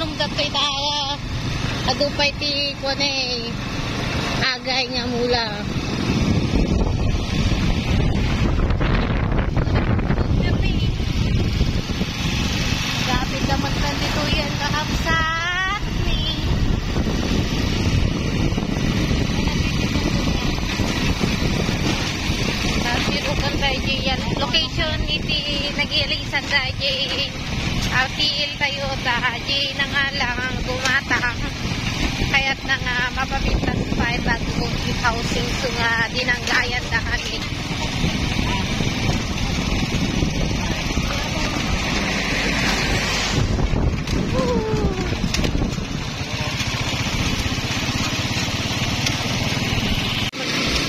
numdat kay ta adupay ti kuan agay nga mula. Dapat naman dito yan kakapsat ni. Pero kung tayo yan location iti nag-ialisan tayo RTL tayo tayo na nga lang gumatang kaya't na nga mapapintas pa at kung housing so nga dinanggayan na kami.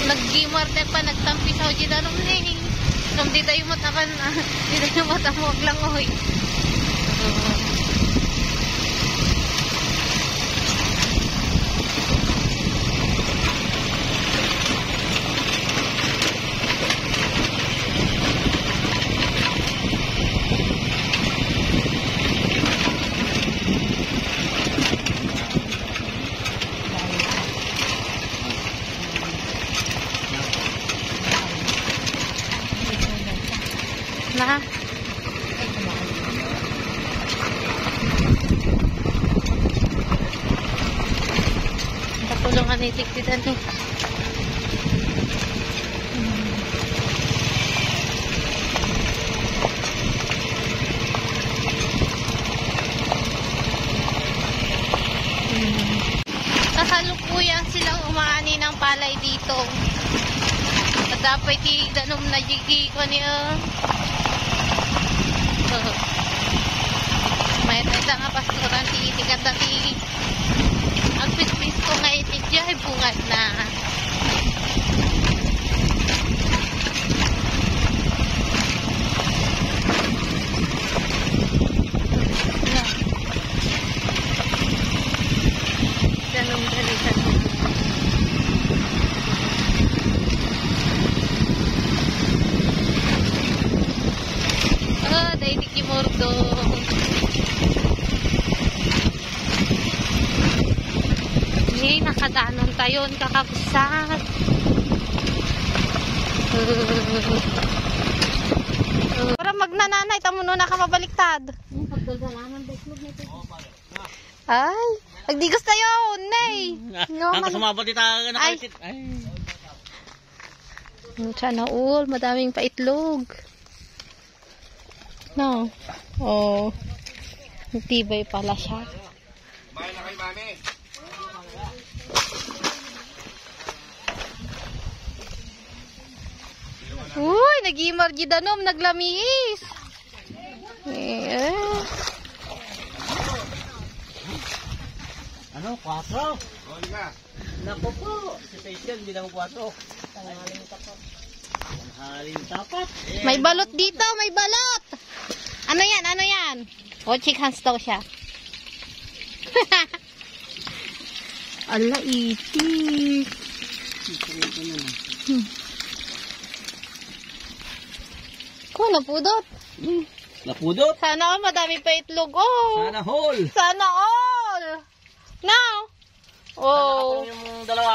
Nag-gimar tayo pa nagtampisaw dito nung ning nung di tayo matakan di tayo matamog lang oy. Na tapulungan ni tiktitan ni kasalukuyan silang umaani ng palay dito at dapat danom na jigi ko niya. May tayo nga pastoran tiitikat dati ang pis-pis ko nga itigya ay bungad na ganun dalitan dahil di kimordo nakadanon tayo kakabsat para magnananay tamo no nakamabaliktad ay agdigos tayo nay no ang sumabot ita nakalitit ay sana all madaming paitlog no oh tibay pala siya. Kumain na kayo, mami. Uy, nag-imargi danom, naglamiis. Ano, 4? O, lima. Naku po, si Facial, hindi lang 4. Tanghaling tapat. Tanghaling tapat. May balot dito, may balot. Ano yan, ano yan? O, chick hands daw siya. Ala, iti. Ko, napudot. Napudot? Sana all, madami pa itlog. Oh. Sana all. Sana all. Now. Oh. Sana yung dalawa.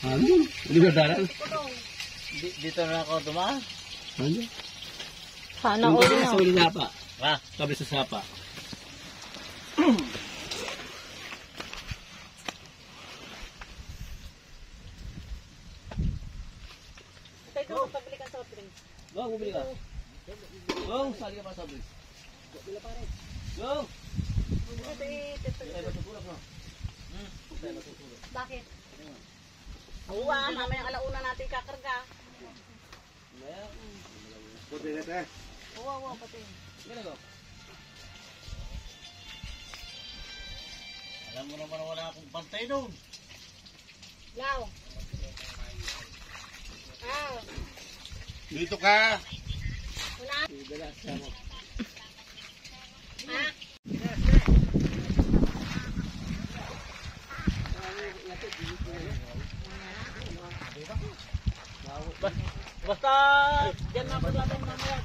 Ano? Hindi ba daral? Dito na ako dumaan. Ano? Sana all na. Sa ulit sapa. Ah, Sabi sa sapa. Ikaw, pabili ka sa opening. go, bumili ka. Go, sali ka pa sa blis. Bila pa rin. Go. Bakit? Uwa, mamaya alauna natin kakarga. Puti na tayo. Uwa, pati. Gano'n go. Alam mo naman wala akong pantay doon. Now. Dito ka. Wala. Basta diyan na pala tayo mamaya.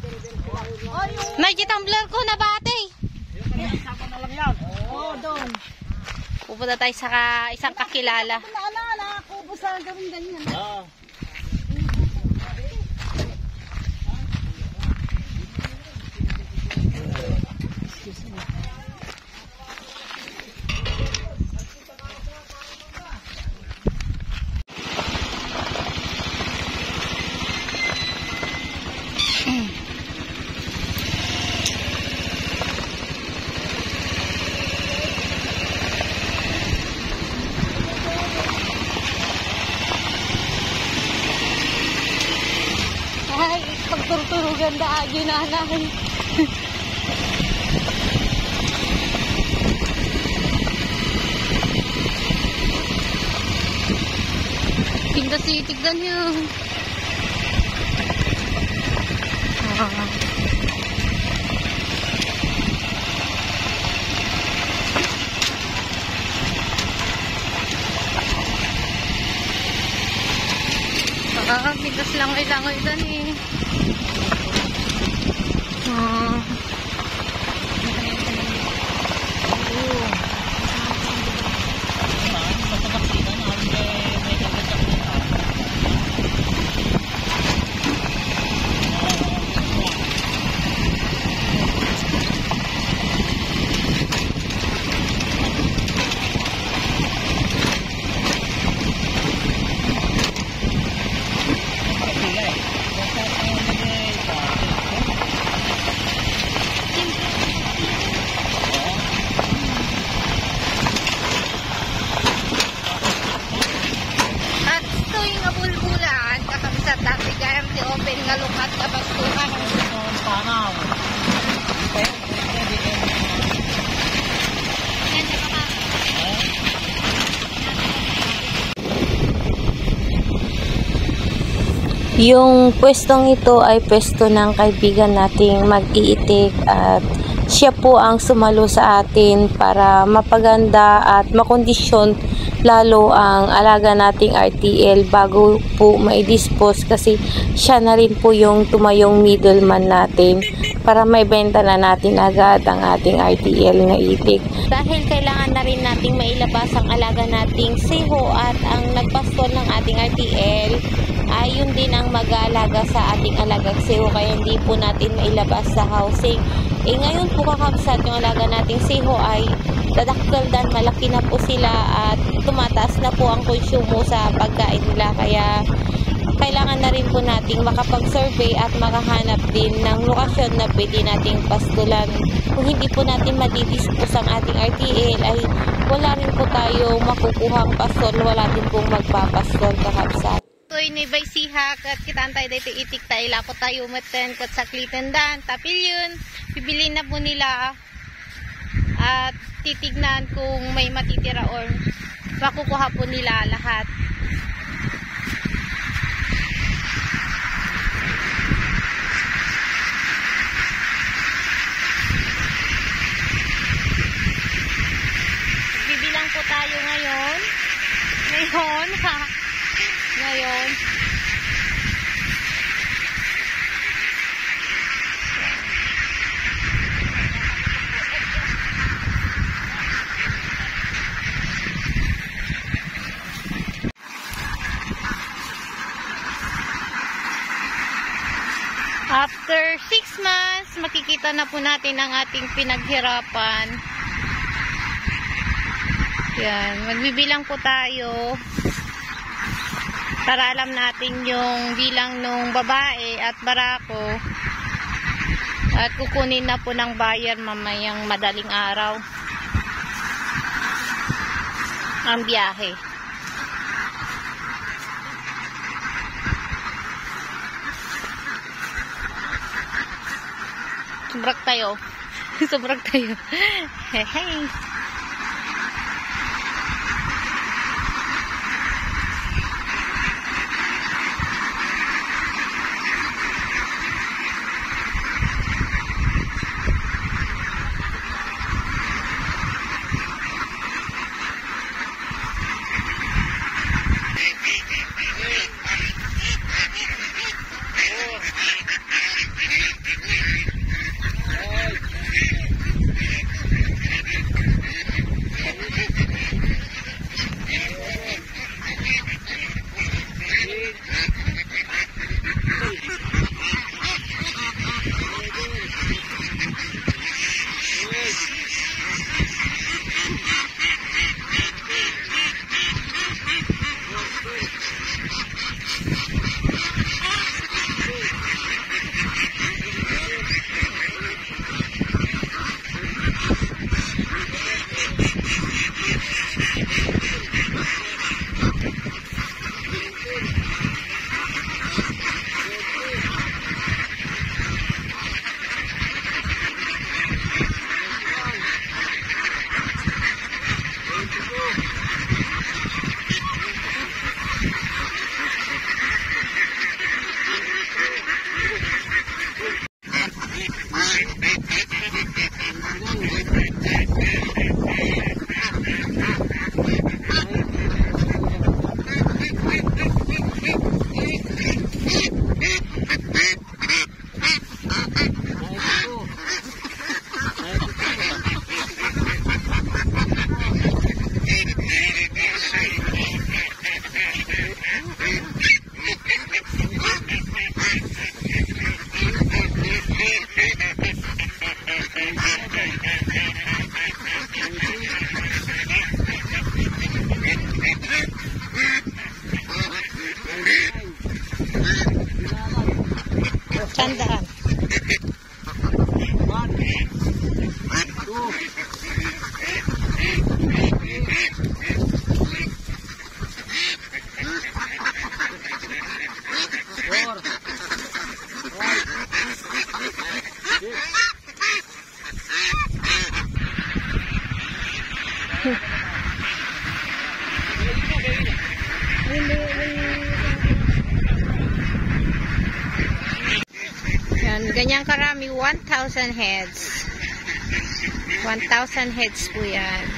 May tumbler ko na bate. Yung kaya sama na lang yan. Oo, doon. Pupunta tayo sa isang kakilala. Kubo sa gawin ganyan. Ah. Ay, pagturuturugan da ginanay. Tingnan si tignan niyo. Bigas lang langoy doon eh. Lukat sa bastukan. Panaw. Yung pwestong ito ay pwesto ng kaibigan nating mag-iitik at siya po ang sumalo sa atin para mapaganda at makondisyon lalo ang alaga nating RTL bago po mai-dispose kasi siya na rin po yung tumayong middleman natin para may benta na natin agad ang ating RTL na itik. Dahil kailangan na rin nating mailabas ang alaga nating siho at ang nagpastol ng ating RTL ay yun din ang mag-aalaga sa ating alagang siho kaya hindi po natin mailabas sa housing. Ngayon po kakabsat yung alaga nating siho ay dadakkel dan malaki na po sila at tumataas na po ang konsumo sa pagkain nila kaya kailangan na rin po nating makapag-survey at makahanap din ng lokasyon na pwede nating pastulan. Kung hindi po natin madidispose ang ating RTL ay wala rin po tayo makukuhang pastol, wala din pong magpapastol kakabsat. Ito'y nibay sihak at kitantay dito itik tayo lako tayo umeten kot sa klitendan tapil yun bibilin na po nila at titignan kung may matitira or makukuha po nila lahat. Bibilang po tayo ngayon. Ngayon. After 6 months, makikita na po natin ang ating pinaghirapan. Yan, magbibilang po tayo para alam natin yung bilang ng babae at barako. At kukunin na po ng buyer mamayang madaling araw ang biyahe. Subrak tayo. Hey. Yan, ganyan karami, 1,000 heads. 1,000 heads po yan.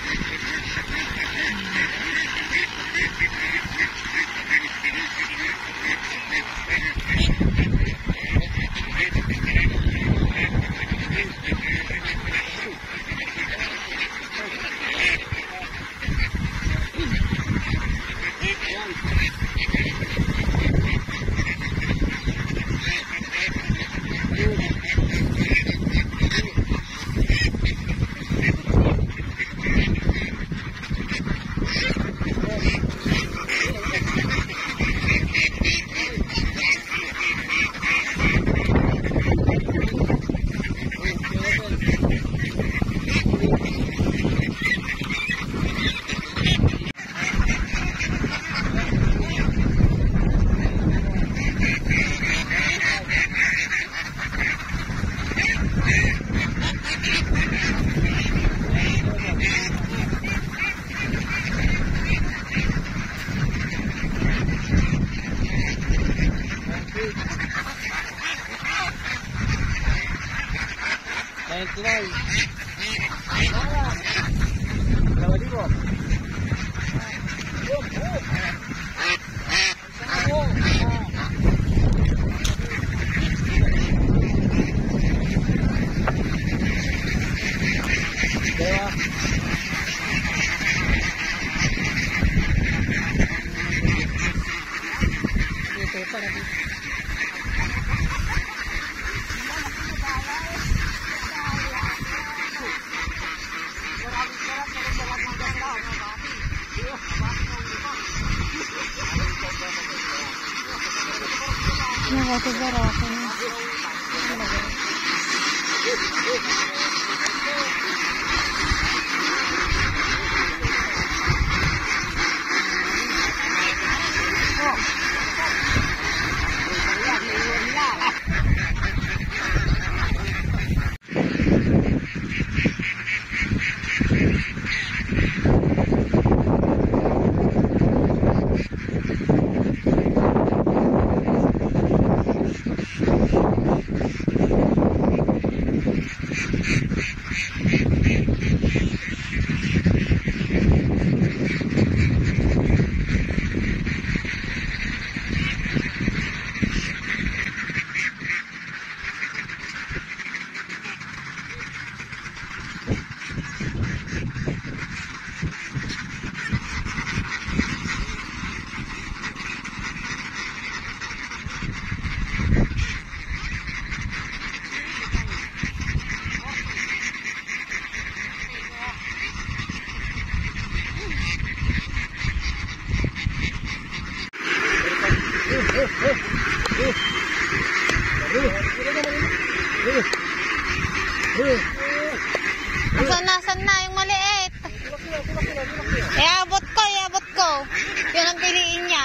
Nasaan na yung maliit? Iabot ko. Yun ang piliin niya.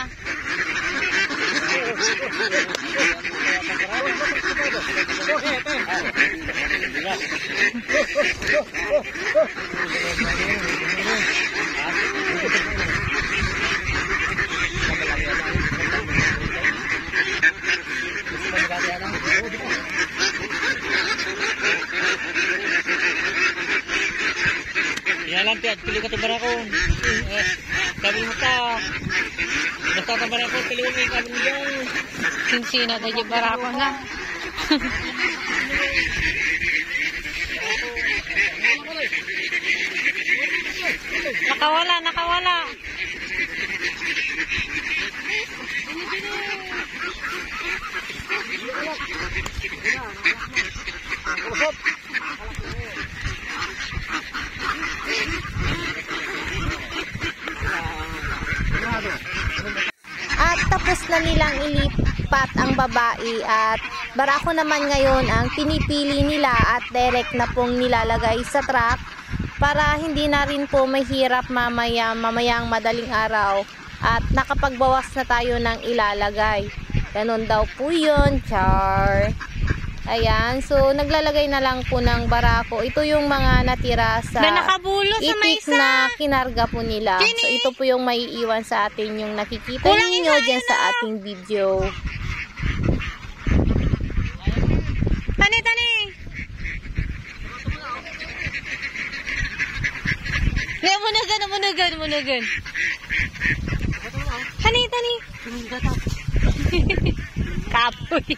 Yan lang piyat, pili ka ito barako. Sabi mo ka. Basta ka barako, pili mo yung kabin dyan. Sinsina na yung barako na. Nakawala. At tapos na nilang ilipat ang babae at barako naman ngayon ang pinipili nila at direct na pong nilalagay sa truck para hindi na rin po mahirap mamayang madaling araw at nakapagbawas na tayo ng ilalagay. Ganun daw po yun, char. Ayan, so naglalagay na lang po ng barako. Ito yung mga natira sa itik na kinarga po nila. So ito po yung maiiwan sa atin, yung nakikita ninyo dyan sa ating video. Tani, tani. Munugan. Tani. Kapoy.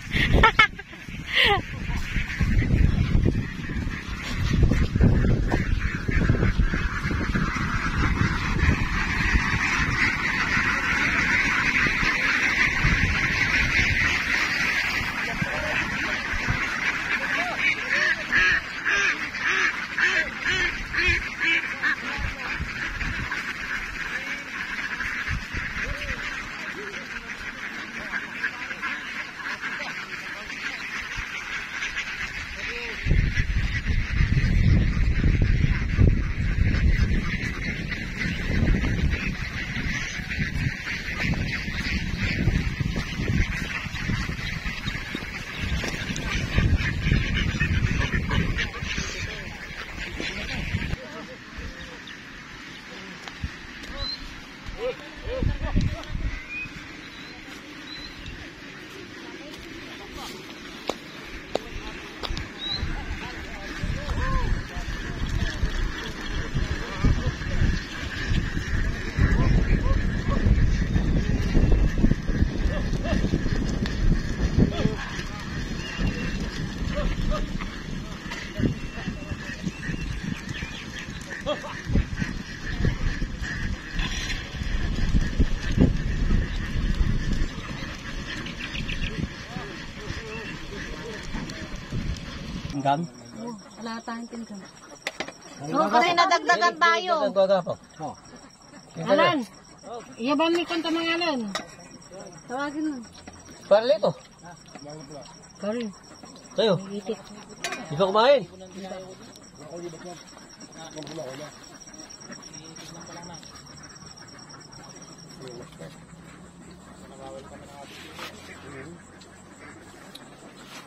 Hanggang? Wala tayong tingkan. Kasi nadagdagan tayo. Alan! Iyabang may kanta mga Alan. Tawagin mo. Para ito. Karin. Sa'yo. Itik. Di ba kumain?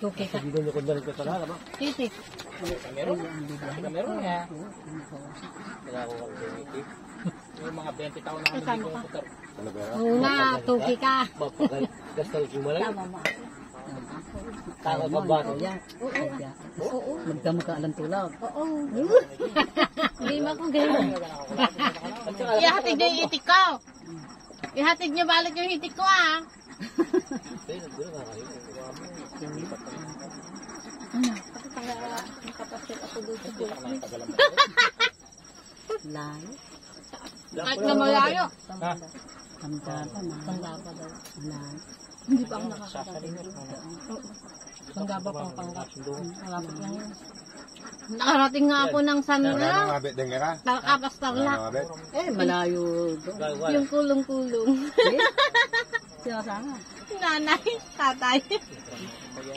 Okay ka. Hindi nyo kundarin ko sa lahat, ba? Itik. Meron nga. Kaya ako mag-itik. Yung mga 20 taon na kami dito ng putar. Una, tuki ka. Gastal ko malay. Tama mo. Tama ka ba? Oo. Magkamakaalan tulad. Oo. Game ako, game. Ihatid niyo yung itik ko. Ihatid niyo balik yung itik ko ah. Layo. Kahit na malayo. Tanda pa na. Tanda pa daw. Hindi pa ako nakakarating. Tanda pa pang panggap. Malapit lang yun. Nakarating nga ako ng sanla. Mabit din ka? Takapastarlak. Mabit? Malayo. Yung kulong-kulong. Sino kasama? Nanay, tatay.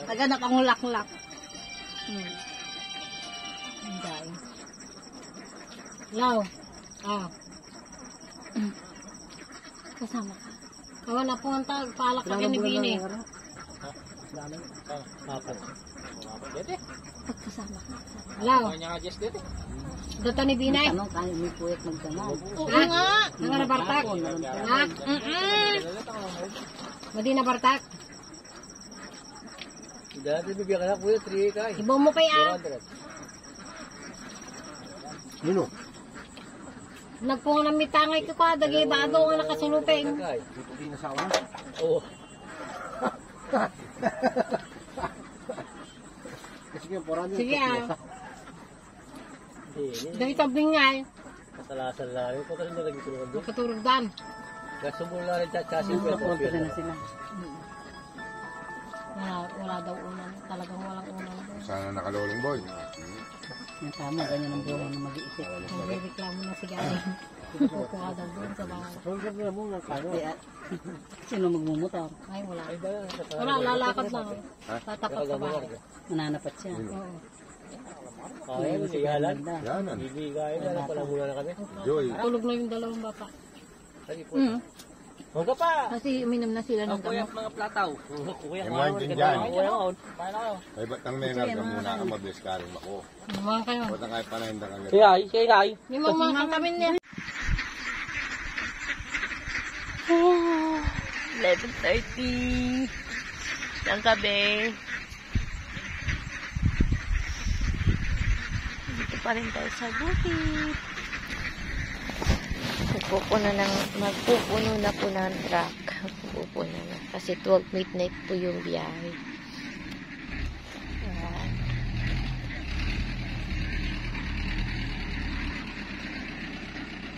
Taga napangulak-lak. Hindi. Lao. Ah. Kasama ka. Kawa na po ang tag. Palak ka ni Bini. Pagkasama ka. Lao. Dito ni Binay. Anong kaya may puyat magdamag? Oo nga. Nga na Bartak? Ha? Madi na Bartak? Dati bibigyan ka na kuya, 3 kay. Ibo mo pa yan. Nino? Nagpunga ng mitangay ko ka. Dagi ba ado nga nakasulupin. Hindi na sa awan? Oo. Kasi yung porang yun. Sige ah. Dami tabing nga eh. Kasalasan na rin. Kung kasi nalagay tulungan doon. Katurog dan. Kasubol na rin chachasin ko. sila. Wala daw unan. Talagang walang unan. Sana nakalolong boy. Yung tama, ganyan ang buhay na mag-iisip. Nagre-reklamo na si Gary. Kukuha daw doon sa bahay. Sino magmumutar? Ay, wala. Wala, lalakad lang. Tatapat sa bahay. Mananapat siya. Oo. Kaya mo si Yalan. Yanan. Bibigay na lang pala muna na kami. Joy. Tulog na yung dalawang bata. Sige po. Huwag ka pa. Kasi uminom na sila ng Kuya, gamot. mga plataw. Kuya, Yung mga din dyan. Kuya, paano kayo? Ay, ba't ang nenal ka muna ka mabilis ka rin ako? Mga kayo. Ba't ang kahit panahin ka nga? Say hi. Yung mga kami niya. 11:30 ng gabi. Dito pa rin tayo sa bukid. Magpupuno na po ng truck. Magpupuno na. Kasi 12 midnight po yung biyahe. Ayan.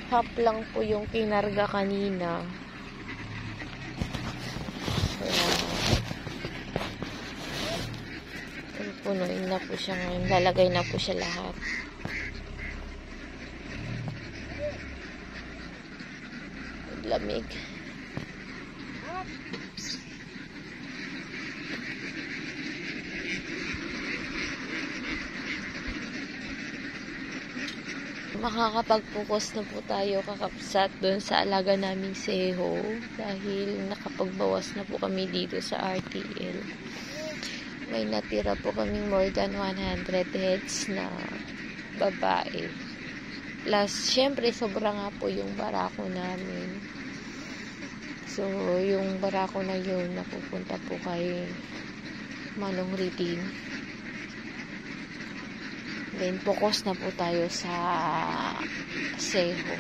Half lang po yung kinarga kanina. Punuin na po siya ngayon. Lalagay na po siya lahat. Lamig. Makakapag-focus na po tayo kakapsat doon sa alaga naming seho dahil nakapagbawas na po kami dito sa RTL. May natira po kaming more than 100 heads na babae. Plus, syempre, sobra nga po yung barako namin. So, yung barako na yun, napupunta po kay Manong Ridin. Then, focus na po tayo sa seho.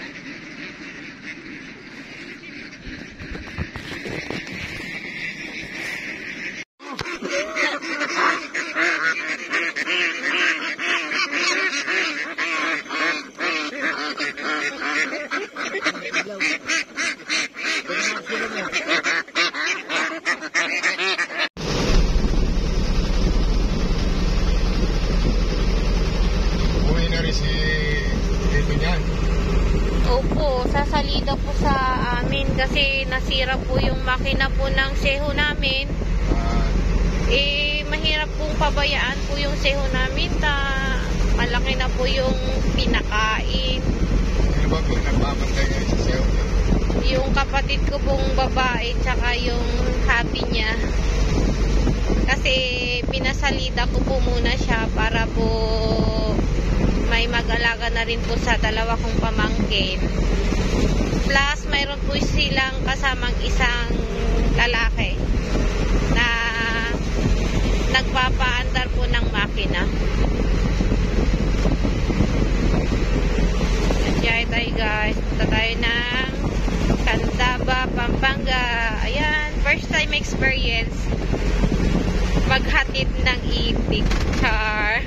Umuwi na rin si Dito niyan. Opo, sasalida po sa amin kasi nasira po yung makina po ng seho namin. Mahirap pong pabayaan po yung seho namin. Malaki na po yung pinakain. Ano ba nagpapantay ngayon sa sayo? Yung kapatid ko pong babae tsaka yung happy niya. Kasi pinasalida ko po muna siya para po may mag-alaga na rin po sa dalawa kong pamangkin. Plus, mayroon po silang kasamang isang lalaki na nagpapaandar po ng makina. Nandiyan tayo guys. Punta tayo ng Candaba, Pampanga. Ayan, first time experience maghatid ng itik. Char.